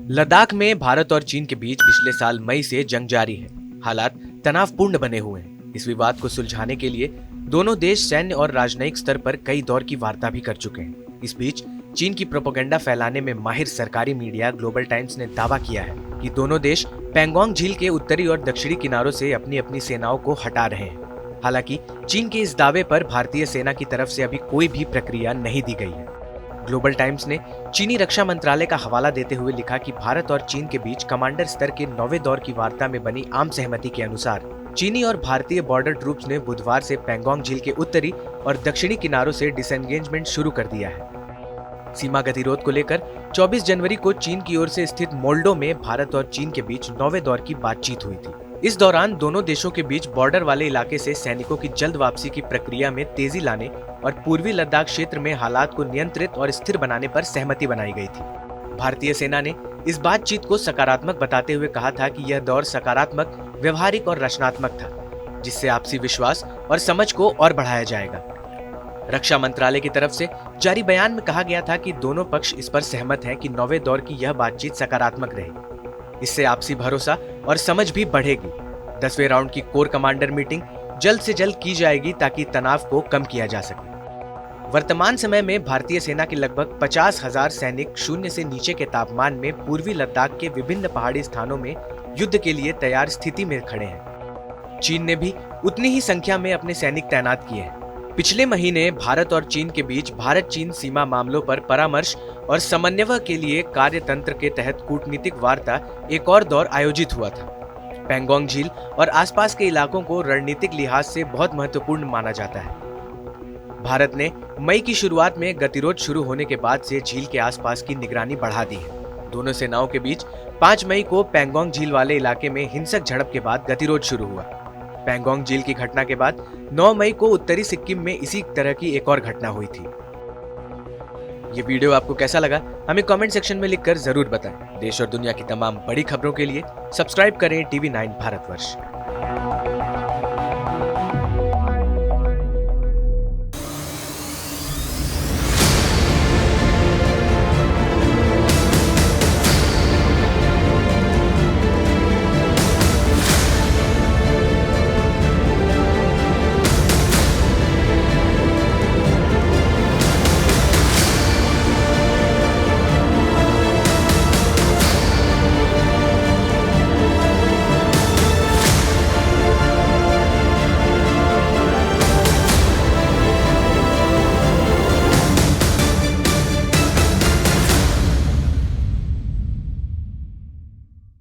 लद्दाख में भारत और चीन के बीच पिछले साल मई से जंग जारी है। हालात तनावपूर्ण बने हुए हैं। इस विवाद को सुलझाने के लिए दोनों देश सैन्य और राजनयिक स्तर पर कई दौर की वार्ता भी कर चुके हैं। इस बीच चीन की प्रोपेगेंडा फैलाने में माहिर सरकारी मीडिया ग्लोबल टाइम्स ने दावा किया है कि दोनों देश पैंगोंग झील के उत्तरी और दक्षिणी किनारों से अपनी अपनी सेनाओं को हटा रहे हैं। हालांकि चीन के इस दावे पर भारतीय सेना की तरफ से अभी कोई भी प्रक्रिया नहीं दी गई है। ग्लोबल टाइम्स ने चीनी रक्षा मंत्रालय का हवाला देते हुए लिखा कि भारत और चीन के बीच कमांडर स्तर के 9वें दौर की वार्ता में बनी आम सहमति के अनुसार चीनी और भारतीय बॉर्डर ट्रूप्स ने बुधवार से पैंगोंग झील के उत्तरी और दक्षिणी किनारों से डिसएंगेजमेंट शुरू कर दिया है। सीमा गतिरोध को लेकर 24 जनवरी को चीन की ओर से स्थित मोल्डो में भारत और चीन के बीच 9वें दौर की बातचीत हुई थी। इस दौरान दोनों देशों के बीच बॉर्डर वाले इलाके से सैनिकों की जल्द वापसी की प्रक्रिया में तेजी लाने और पूर्वी लद्दाख क्षेत्र में हालात को नियंत्रित और स्थिर बनाने पर सहमति बनाई गई थी। भारतीय सेना ने इस बातचीत को सकारात्मक बताते हुए कहा था कि यह दौर सकारात्मक, व्यवहारिक और रचनात्मक था, जिससे आपसी विश्वास और समझ को और बढ़ाया जाएगा। रक्षा मंत्रालय की तरफ से जारी बयान में कहा गया था कि दोनों पक्ष इस पर सहमत हैं कि 9वें दौर की यह बातचीत सकारात्मक रहे। इससे आपसी भरोसा और समझ भी बढ़ेगी। 10वें राउंड की कोर कमांडर मीटिंग जल्द से जल्द की जाएगी ताकि तनाव को कम किया जा सके। वर्तमान समय में भारतीय सेना के लगभग 50,000 सैनिक शून्य से नीचे के तापमान में पूर्वी लद्दाख के विभिन्न पहाड़ी स्थानों में युद्ध के लिए तैयार स्थिति में खड़े हैं। चीन ने भी उतनी ही संख्या में अपने सैनिक तैनात किए हैं। पिछले महीने भारत और चीन के बीच भारत चीन सीमा मामलों पर परामर्श और समन्वय के लिए कार्यतंत्र के तहत कूटनीतिक वार्ता एक और दौर आयोजित हुआ था। पैंगोंग झील और आसपास के इलाकों को रणनीतिक लिहाज से बहुत महत्वपूर्ण माना जाता है। भारत ने मई की शुरुआत में गतिरोध शुरू होने के बाद से झील के आसपास की निगरानी बढ़ा दी है। दोनों सेनाओं के बीच 5 मई को पैंगोंग झील वाले इलाके में हिंसक झड़प के बाद गतिरोध शुरू हुआ। पैंगोंग झील की घटना के बाद 9 मई को उत्तरी सिक्किम में इसी तरह की एक और घटना हुई थी। ये वीडियो आपको कैसा लगा हमें कमेंट सेक्शन में लिखकर जरूर बताएं। देश और दुनिया की तमाम बड़ी खबरों के लिए सब्सक्राइब करें TV9 भारतवर्ष।